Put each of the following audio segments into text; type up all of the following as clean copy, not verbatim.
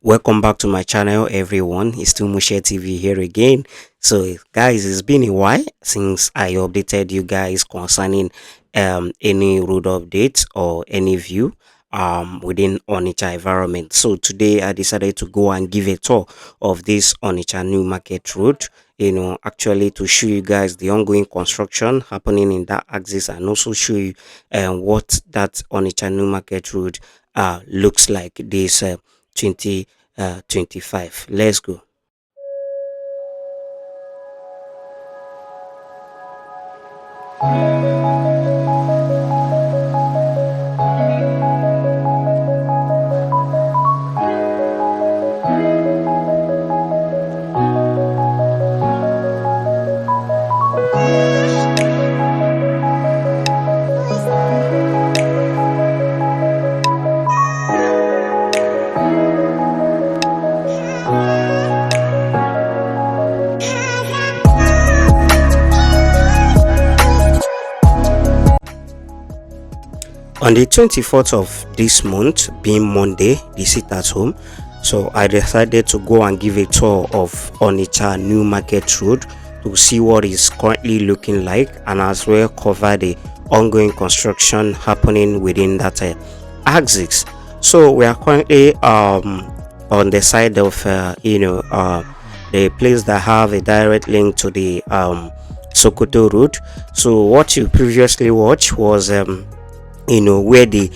Welcome back to my channel, everyone. It's still MOSHEH TV here again. So, guys, it's been a while since I updated you guys concerning any road updates or any view within Onitsha environment. So today I decided to go and give a tour of this Onitsha New Market Road. Actually to show you guys the ongoing construction happening in that axis, and also show you what that Onitsha New Market Road looks like this 2025. Let's go. On the 24th of this month, being Monday, the sit at home, so I decided to go and give a tour of Onitsha New Market Road to see what is currently looking like, and as well cover the ongoing construction happening within that axis. So we are currently on the side of the place that have a direct link to the Sokoto Road. So what you previously watched was where the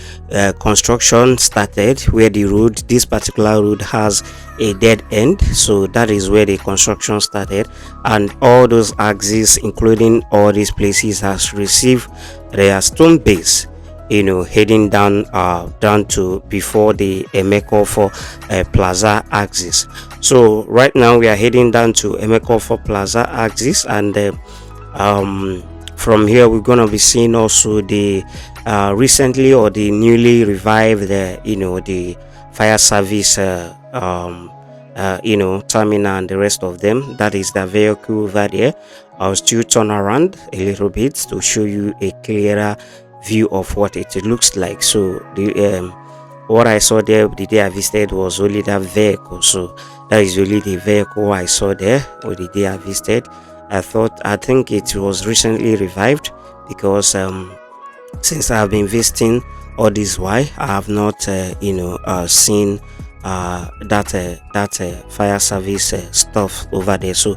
construction started, where the road, this particular road has a dead end, so that is where the construction started, and all those axes, including all these places, has received their stone base, heading down to before the Emeko for Plaza axis. So right now we are heading down to Emeko for Plaza axis, and um from here we're gonna be seeing also the recently or the newly revived the fire service terminal and the rest of them. That is the vehicle over there. I'll still turn around a little bit to show you a clearer view of what it looks like. So the what I saw there the day I visited was only that vehicle, so that is really the vehicle I saw there or the day I visited. I think it was recently revived, because since I have been visiting all this while, I have not seen that fire service stuff over there. So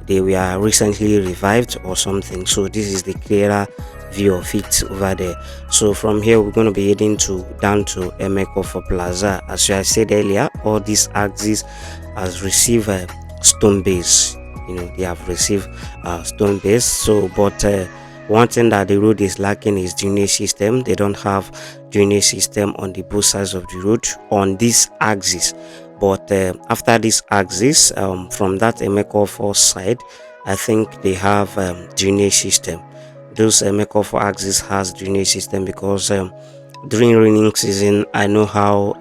they were recently revived or something. So this is the clearer view of it over there. So from here we're going to be heading to down to Emeko for Plaza. As I said earlier, all these axes has received stone base. They have received stone base. So but one thing that the road is lacking is drainage system. They don't have drainage system on the both sides of the road on this axis. But after this axis, from that Emeko 4 side, I think they have drainage system. Those Emeko 4 axis has drainage system, because during raining season, I know how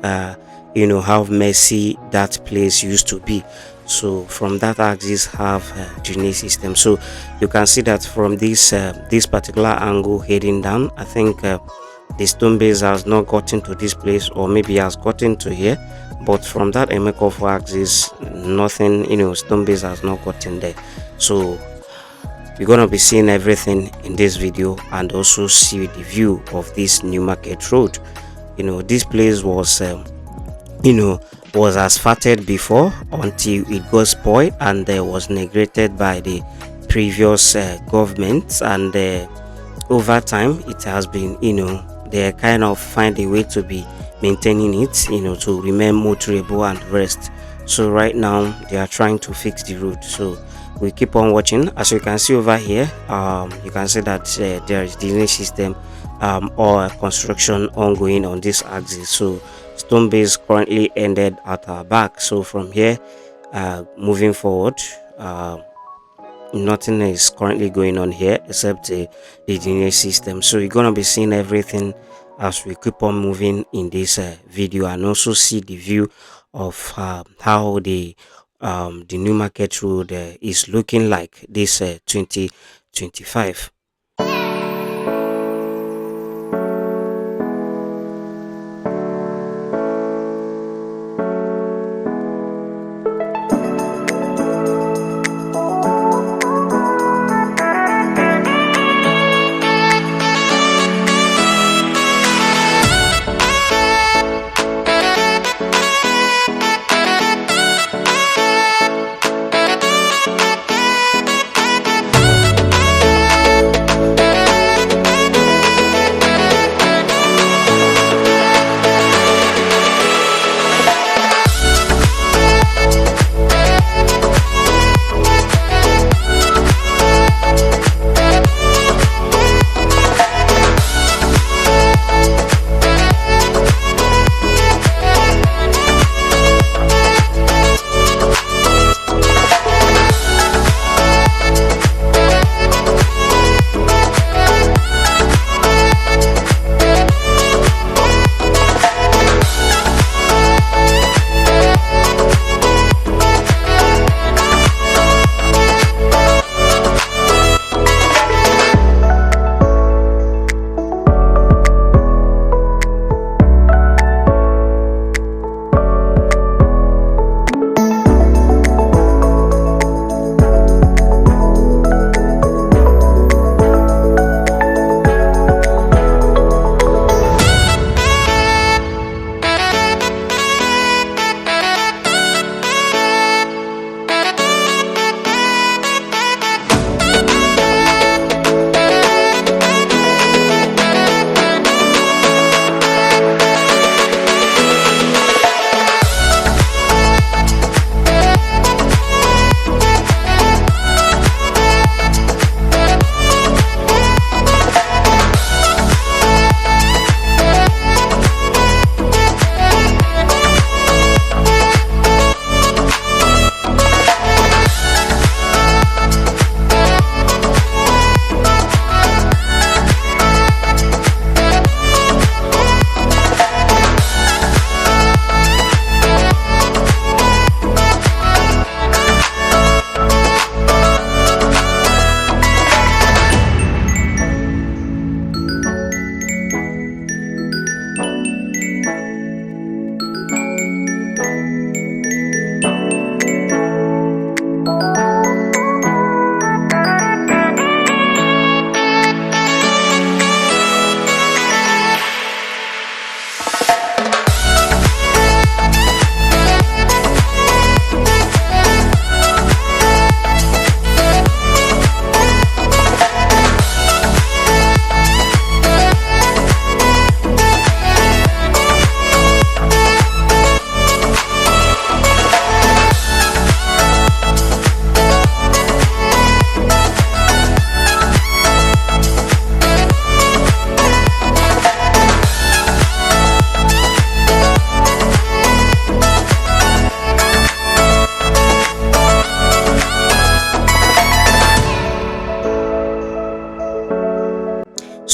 messy that place used to be. So from that axis have drainage system. So you can see that from this particular angle heading down, I think the stone base has not gotten to this place, or maybe has gotten to here, but from that Emeko axis, nothing, stone base has not gotten there. So we're gonna be seeing everything in this video, and also see the view of this new market road. This place was you know was asphalted before, until it got spoiled and was neglected by the previous government, and over time it has been, they kind of find a way to be maintaining it, to remain motorable and rest. So right now they are trying to fix the road. So we keep on watching. As you can see over here, you can see that there is drainage system or construction ongoing on this axis. So stone base currently ended at our back. So from here, moving forward, nothing is currently going on here except the drainage system. So you're gonna be seeing everything as we keep on moving in this video, and also see the view of how the new market road is looking like this 2025.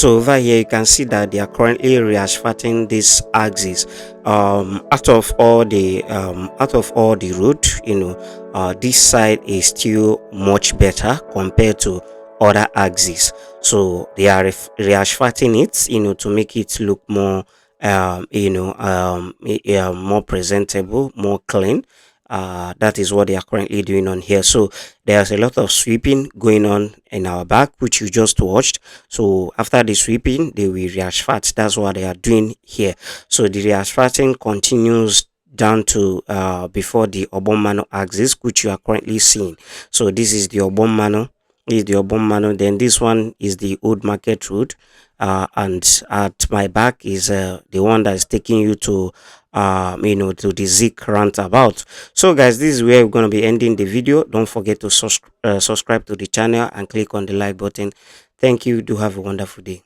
So over here you can see that they are currently re-asphalting this axis. Out of all the road, this side is still much better compared to other axes. So they are re-asphalting it, to make it look more more presentable, more clean. That is what they are currently doing on here. So there's a lot of sweeping going on in our back, which you just watched. So after the sweeping, they will re-asphalt. That's what they are doing here. So the re-asphalting continues down to before the Obon axis, which you are currently seeing. So this is the Obon then this one is the Old Market Road, and at my back is the one that is taking you to to the Zik roundabout. So guys, this is where we're going to be ending the video. Don't forget to subscribe to the channel and click on the like button. Thank you. Do have a wonderful day.